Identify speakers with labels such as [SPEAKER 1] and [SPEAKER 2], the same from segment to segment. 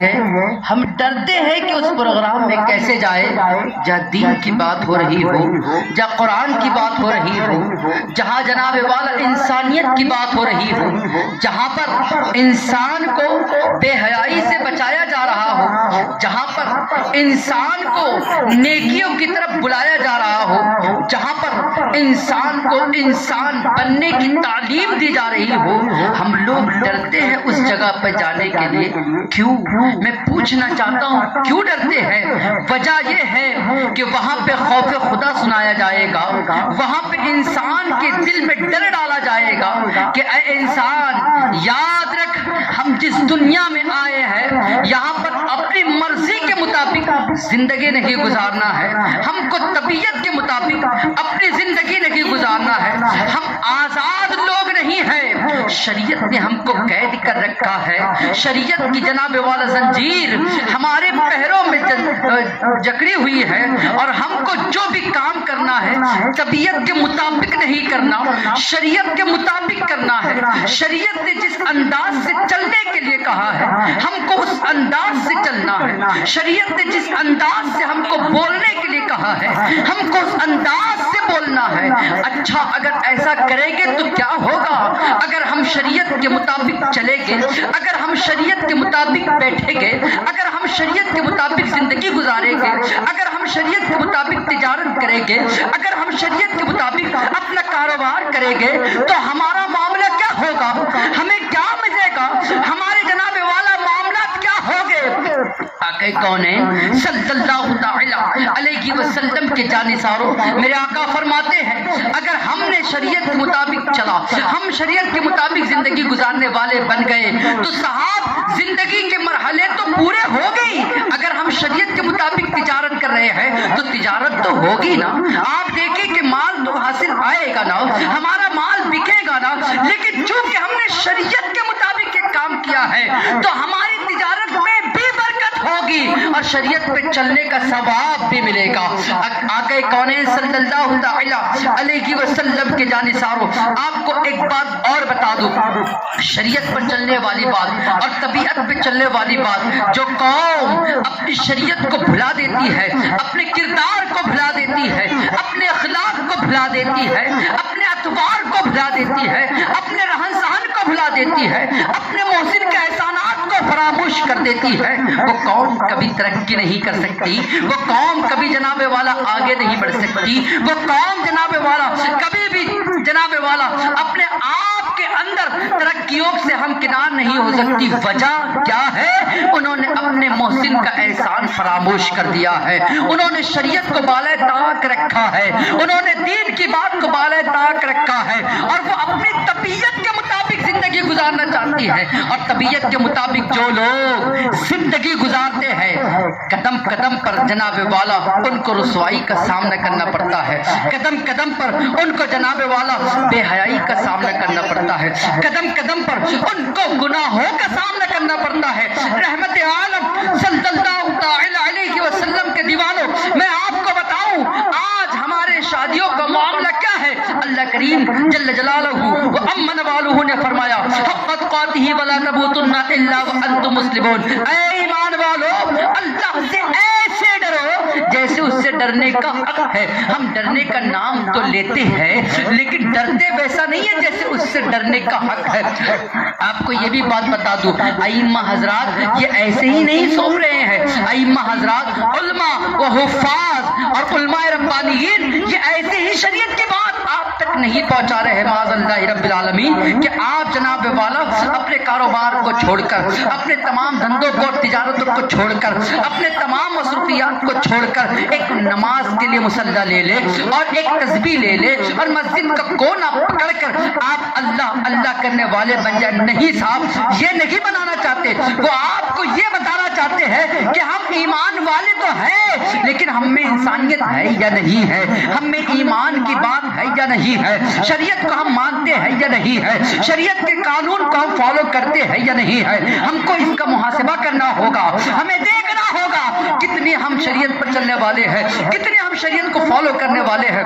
[SPEAKER 1] ہم ڈرتے ہیں کہ اس پروگرام میں کیسے جائے جہاں دین کی بات ہو رہی ہو، جہاں قرآن کی بات ہو رہی ہو، جہاں جناب والا انسانیت کی بات ہو رہی ہو، جہاں پر انسان کو بے حیائی سے بچایا جا رہا ہو، جہاں پر انسان کو نیکیوں کی طرف بلایا جا رہا ہو، جہاں پر انسان کو انسان بننے کی تعلیم دی جا رہی ہو، ہم لوگ ڈرتے ہیں اس جگہ پر جانے کے لیے۔ کیوں؟ میں پوچھنا چاہتا ہوں کیوں ڈرتے ہیں؟ وجہ یہ ہے کہ وہاں پہ خوف خدا سنایا جائے گا، وہاں پہ انسان کے دل میں ڈر ڈالا جائے گا کہ اے انسان یاد رکھ، ہم جس دنیا میں آئے ہیں یہاں پر اپنی مرضی کے مطابق زندگی نہیں گزارنا ہے، ہم کو طبیعت کے مطابق اپنی زندگی نہیں گزارنا ہے، ہم آزاد لوگ نہیں ہیں، شریعت نے ہم کو قید کر رکھا ہے، شریعت کی جناب والا زنجیر ہمارے پیروں میں جکڑی ہوئی ہے، اور ہم کو جو بھی کام کرنا ہے طبیعت کے مطابق نہیں کرنا، شریعت کے مطابق کرنا ہے۔ شریعت نے جس انداز سے چلنے کے لیے کہا ہے ہم کو اس انداز سے چلنا ہے، شریعت نے جس انداز سے ہم کو بولنے کے لیے کہا ہے ہم کو اس انداز سے بولنا ہے۔ اچھا اگر ایسا کریں گے تو کیا ہوگا؟ اگر ہم شریعت کے مطابق چلیں گے، اگر ہم شریعت کے مطابق بیٹھیں گے، اگر ہم شریعت کے مطابق زندگی گزاریں گے، اگر ہم شریعت کے مطابق تجارت کریں گے، اگر ہم شریعت کے مطابق اپنا کاروبار کریں گے تو ہمارا معاملہ کیا ہوگا؟ ہمیں کیا ملے گا؟ ہمارے جناب والا معاملات کیا ہوگے؟ آقا کونین صلی اللہ تعالی علیہ وسلم کے جانثاروں میرے آقا فرماتے ہیں اگر ہم نے شریعت کے مطابق چلا، ہم شریعت کے مطابق زندگی گزارنے والے بن گئے تو صاحب زندگی کے مرحلے تو پورے ہو گئی۔ اگر ہم شریعت کے مطابق تجارت کر رہے ہیں تو تجارت تو ہوگی نا، آپ دیکھیں کہ مال تو حاصل آئے گا نا، ہمارا مال بکے گا نا، لیکن چونکہ ہم نے شریعت کے مطابق یہ کام کیا ہے تو ہماری تجارت میں بھی برکت ہوگی اور شریعت پہ چلنے کا ثواب بھی ملے گا۔ آقا کونین صلی اللہ تعالی علیہ وسلم کے جانثاروں آپ کو ایک بات اور بتا دوں، شریعت پر چلنے والی بات اور طبیعت پہ چلنے والی بات، جو قوم اپنی شریعت کو بھلا دیتی ہے، اپنے کردار کو بھلا دیتی ہے، اپنے اخلاق کو بھلا دیتی ہے، اپنے اطوار کو بھلا دیتی ہے، اپنے رہن سہن کو بھلا دیتی ہے، اپنے محسن کے احسانات کو فراموش کر دیتی ہے، وہ قوم کبھی ترقی نہیں کر سکتی، وہ قوم کبھی جناب والا آگے نہیں بڑھ سکتی، وہ قوم جناب والا کبھی بھی جناب والا اپنے آپ کے اندر ترقیوں سے ہمکنار نہیں ہو سکتی۔ وجہ کیا ہے؟ انہوں نے اپنے محسن کا احسان فراموش کر دیا ہے، انہوں نے شریعت کو بالائے طاق رکھا ہے، انہوں نے دین کی بات کو بالائے طاق رکھا ہے، اور وہ اپنی طبیعت کے مطابق زندگی گزارنا چاہتی ہے، اور طبیعت کے مطابق جو لوگ زندگی گزارتے ہیں قدم قدم پر جناب والا ان کو رسوائی کا سامنا کرنا پڑتا ہے، قدم قدم پر ان کو جناب والا بے حیائی کا سامنا کرنا پڑتا ہے، قدم قدم پر ان کو گناہوں کا سامنا کرنا پڑتا ہے۔ رحمت عالم صلی اللہ تعالی علیہ وسلم کے دیوانوں میں آپ کو بتاؤں آج ہمارے شادیوں کا معاملہ کیا ہے؟ اللہ کریم جل جلالہ و امن والہ نے فرمایا حق تقاته ولا تموتن الا وانتم مسلمون، اے ایمان والو اللہ سے ایسے ڈرو جیسے اس سے ڈرنے کا حق ہے۔ ہم ڈرنے کا نام تو لیتے ہیں لیکن ڈرتے ویسا نہیں ہے جیسے اس سے ڈرنے کا حق ہے۔ آپ کو یہ بھی بات بتا دوں ائمہ حضرات یہ ایسے ہی نہیں سو رہے ہیں، ائمہ حضرات علماء و حفاظ اور علماء ربانیین یہ ایسے ہی شریعت کی بات آپ تک نہیں پہنچا رہے معاذ اللہ رب العالمین کہ آپ جناب والا اپنے کاروبار کو چھوڑ کر، اپنے تمام دھندوں کو تجارتوں کو چھوڑ کر، اپنے تمام مصروفیات کو چھوڑ کر ایک نماز کے لیے مصلی لے لے اور ایک تسبیح لے لے اور مسجد کا کونا پکڑ کر آپ اللہ اللہ کرنے والے بن جائیں۔ نہیں صاحب یہ نہیں بنانا چاہتے، وہ آپ کو یہ بتانا چاہتے ہیں کہ ہم ایمان والے تو ہیں لیکن ہم میں انسانیت ہے یا نہیں ہے, ہم میں ایمان کی بات ہے یا نہیں ہے, شریعت کو ہم مانتے ہیں یا نہیں ہے, شریعت کے قانون کو ہم فالو کرتے ہیں یا نہیں ہے. ہم کو اس کا محاسبہ کرنا ہوگا, ہمیں دیکھنا ہوگا کتنے ہم شریعت پر چلنے والے ہیں, کتنے ہم شریعت کو فالو کرنے والے ہیں.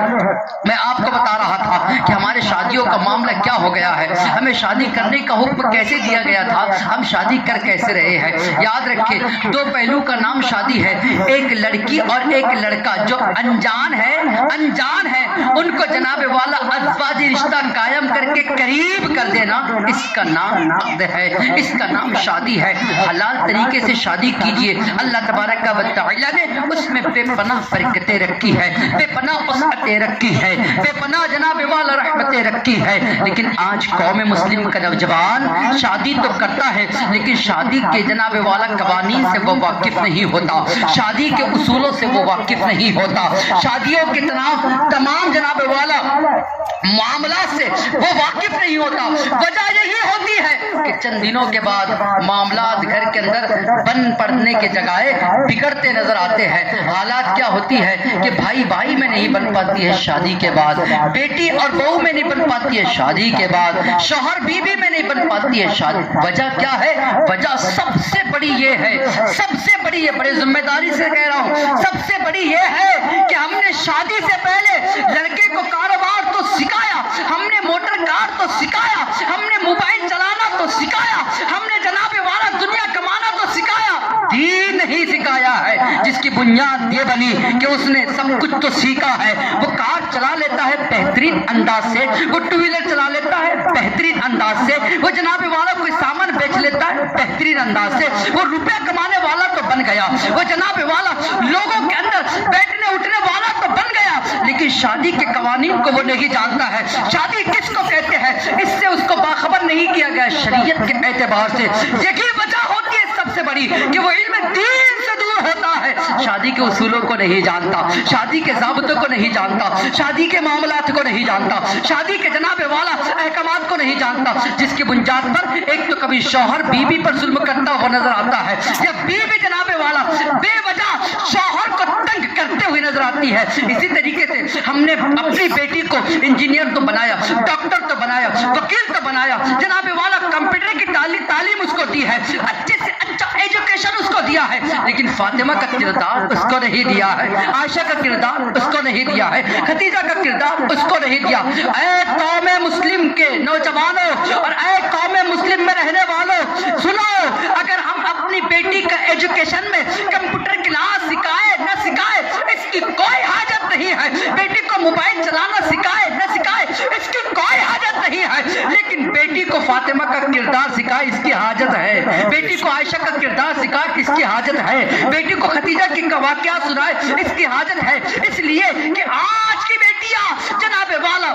[SPEAKER 1] میں آپ کو بتا رہا تھا کہ ہمارے شادیوں کا معاملہ کیا ہو گیا ہے, ہمیں شادی کرنے کا حکم کیسے دیا گیا تھا, ہم شادی کر کیسے رہے ہیں. یاد رکھیں دو پہلو کا نام شادی ہے, ایک لڑکی اور ایک لڑکا جو انجان ہے ان کو جناب والا ازواجی رشتہ قائم کر کے قریب کر دینا, اس کا نام عقد ہے, اس کا نام شادی ہے. حلال طریقے سے شادی کیجئے. اللہ تبارک و تعالی نے اس میں بے پناہ برکتیں رکھی ہے, بے پناہ وسعتیں رکھی ہے, بے پناہ جناب والا رحمتیں رکھی ہے. لیکن آج قوم مسلم کا نوجوان شادی تو کرتا ہے لیکن شادی کے جناب والا قوانین سے وہ واقف نہیں ہوتا, شادی کے اصولوں سے وہ واقف نہیں ہوتا, شادیوں کے تمام جناب والا معاملات سے وہ واقف نہیں ہوتا. وجہ یہی ہوتی ہے کہ چند دنوں کے بعد معاملات گھر کے اندر بن پڑنے کے جگہ بگڑتے نظر آتے ہیں. حالات کیا ہوتی ہے کہ بھائی بھائی میں نہیں بن پاتی ہے شادی کے بعد, بیٹی اور بہو میں نہیں بن پاتی ہے شادی کے بعد, شوہر بیوی میں نہیں بن پاتی ہے شادی. وجہ کیا ہے؟ وجہ سب سے بڑی یہ ہے, سب سے بڑی, یہ بڑے ذمہ داری سے کہہ رہا ہوں, سب سے بڑی یہ ہے کہ ہم نے شادی سے پہلے لڑکے کو کاروبار تو سکھایا, ہم نے موٹر کار تو سکھایا, ہم نے موبائل چلانا تو سکھایا, ہم نے جناب والا دنیا کمانا تو سکھایا, دین نہیں سکھایا ہے. جس کی بنیاد یہ بنی کہ اس نے سب کچھ تو سیکھا ہے, وہ کار چلا لیتا ہے بہترین انداز سے, وہ ٹو ویلر چلا لیتا ہے بہترین انداز سے, وہ جناب والا کوئی سامان بیچ لیتا ہے بہترین انداز سے, وہ روپیہ کمانے والا تو بن گیا, وہ جناب والا لوگوں کے اندر بیٹھنے اٹھنے والا تو بن گیا. لیکن شادی کے قوانین کو وہ نہیں جانتا ہے, شادی کس کو کہتے ہیں اس سے اس کو باخبر نہیں کیا گیا شریعت کے اعتبار سے. یہی وجہ ہوتی ہے سب سے بڑی کہ وہ علم دین سے دور ہوتا ہے, شادی کے اصولوں کو نہیں جانتا, شادی کے ضابطوں کو نہیں جانتا, شادی کے معاملات کو نہیں جانتا, شادی کے جناب والا احکامات کو نہیں جانتا. جس کی بنیاد پر ایک تو کبھی شوہر بیوی پر ظلم کرتا ہوا نظر آتا ہے, یا بیوی جناب والا بے وجہ شوہر کو تنگ کرتے ہوئے نظر آتی ہے. اسی طریقے سے ہم نے اپنی بیٹی کو انجینئر تو بنایا, ڈاکٹر تو بنایا, وکیل تو بنایا, جناب والا کمپیوٹر کی تعلیم اس کو دی ہے, اچھے سے اچھا ایجوکیشن اس کو دیا ہے, لیکن فاطمہ کا کردار اس کو نہیں دیا ہے, عائشہ کا کردار اس کو نہیں دیا ہے, خدیجہ کا کردار اس کو نہیں دیا. اے قوم مسلم کے نوجوانوں اور اے قوم مسلم میں رہنے والوں سنو, اگر ہم اپنی بیٹی کا ایجوکیشن میں کمپیوٹر کلاس سکھائے نہ سکھائے اس کی کوئی حاجت نہیں ہے, بیٹی کو موبائل چلانا سکھائے نہ سکھائے اس کی کوئی حاجت نہیں ہے, لیکن بیٹی کو فاطمہ کا کردار سکھائے اس کی حاجت ہے, بیٹی کو عائشہ کا کردار سکھائے اس کی حاجت ہے, بیٹی کو خدیجہ کی واقعات سنائے اس کی حاجت ہے. اس لیے کہ آج کی بیٹیاں جناب والا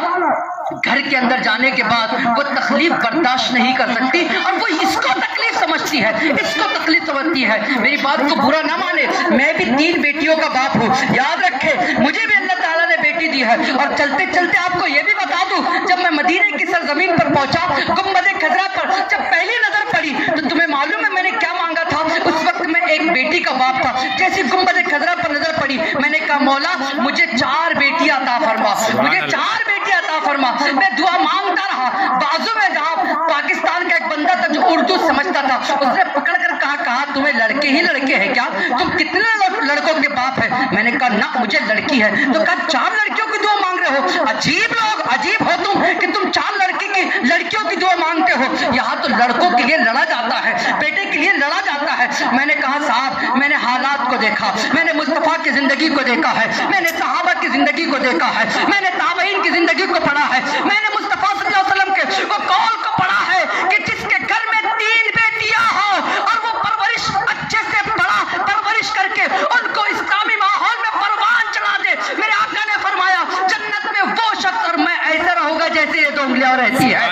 [SPEAKER 1] گھر کے اندر جانے کے بعد وہ تکلیف برداشت نہیں کر سکتی اور وہ اس کو تکلیف سمجھتی ہے, اس کو تکلیف سمجھتی ہے. میری بات کو برا نہ مانے, میں بھی 3 بیٹیوں کا باپ ہوں, یاد رکھے مجھے بھی اللہ تعالیٰ نے بیٹی دی ہے. اور چلتے چلتے آپ کو یہ بھی بتا دوں, جب میں مدینے کی سرزمین پر پہنچا, گنبد خضرا پر جب پہلی نظر پڑی تو تمہیں معلوم ہے میں نے کیا مانگا تھا؟ اس وقت میں ایک بیٹی کا باپ تھا. جیسی گنبد خضرا پر نظر پڑی میں نے کہا مولا مجھے 4 بیٹیاں عطا فرما, مجھے 4 بیٹیاں عطا فرما. میں دعا مانگتا رہا, بازو میں جہاں پاکستان کا ایک بندہ تھا جو اردو سمجھتا تھا, اس نے پکڑ کر کہا تمہیں لڑکے ہی لڑکے ہیں کیا, تم کتنے لڑکوں کے باپ ہیں؟ میں نے کہا نہ مجھے لڑکی ہے. تو کہا 4 لڑکیوں کی دعا مانگ رہے ہو, عجیب لوگ, عجیب ہو تم کہ تم 4 لڑکیوں کی دعا مانگتے ہو. یہاں تو لڑکوں کے لیے لڑا جاتا ہے, بیٹے کے لیے لڑا جاتا ہے. میں نے کہا صاحب میں نے حالات کو دیکھا, میں نے مصطفیٰ کی زندگی کو دیکھا ہے, میں نے صحابہ کی زندگی کو دیکھا ہے, میں نے تابعین کی زندگی کو پڑھا ہے, میں نے مصطفیٰ صلی اللہ علیہ وسلم کے وہ قول کو پڑھا ہے کہ جس کے گھر میں 3 بیٹیاں ہوں اور وہ پرورش اچھے سے پرورش کر کے ان کو اسلامی ماحول میں پروان چڑھا دے, میرے آقا نے فرمایا جنت میں وہ شخص اور میں ایسے رہوں گا جیسے یہ 2 انگلیاں رہتی ہے.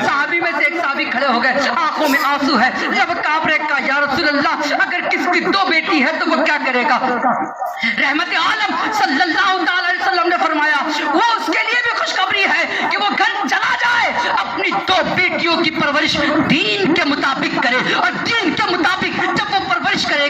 [SPEAKER 1] صحابی میں سے ایک صحابی کھڑے ہو گئے, آنکھوں میں آنسو ہے, جب کعبے کا یا رسول اللہ اگر کس کی 2 بیٹی ہے تو وہ کیا کرے گا؟ رحمت عالم صلی اللہ علیہ وسلم نے فرمایا وہ اس کے لیے بھی خوشخبری ہے کہ وہ گھر چلا جائے, اپنی 2 بیٹیوں کی پرورش دین کے مطابق کرے, اور دین کے مطابق جب وہ پرورش کرے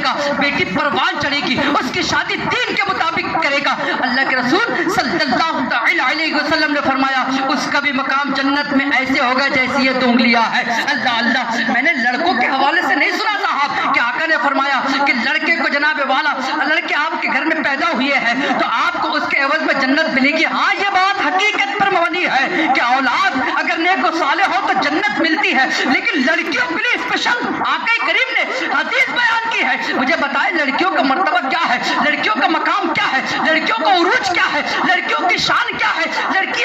[SPEAKER 1] بھی مقام جنت میں ایسے ہوگا جیسی یہ 2 انگلیاں ہے۔ اللہ اللہ، میں نے لڑکوں کے حوالے سے نہیں سنا صاحب کہ آقا نے فرمایا کہ لڑکے کو جناب والا لڑکے آپ کے گھر میں پیدا ہوئے ہیں تو آپ کو اس کے عوض میں جنت ملے گی۔ ہاں یہ بات حقیقت پر مبنی ہے کہ اولاد اگر نیک و صالح ہو تو جنت ملتی ہے، لیکن لڑکیوں کے لیے اسپیشل آقا کریم نے حدیث بیان کی ہے۔ مجھے بتائیں لڑکیوں کا مرتبہ کیا ہے، لڑکیوں کا مقام کیا ہے، لڑکیوں کا عروج کیا ہے، لڑکیوں کی شان کیا ہے۔ لڑکی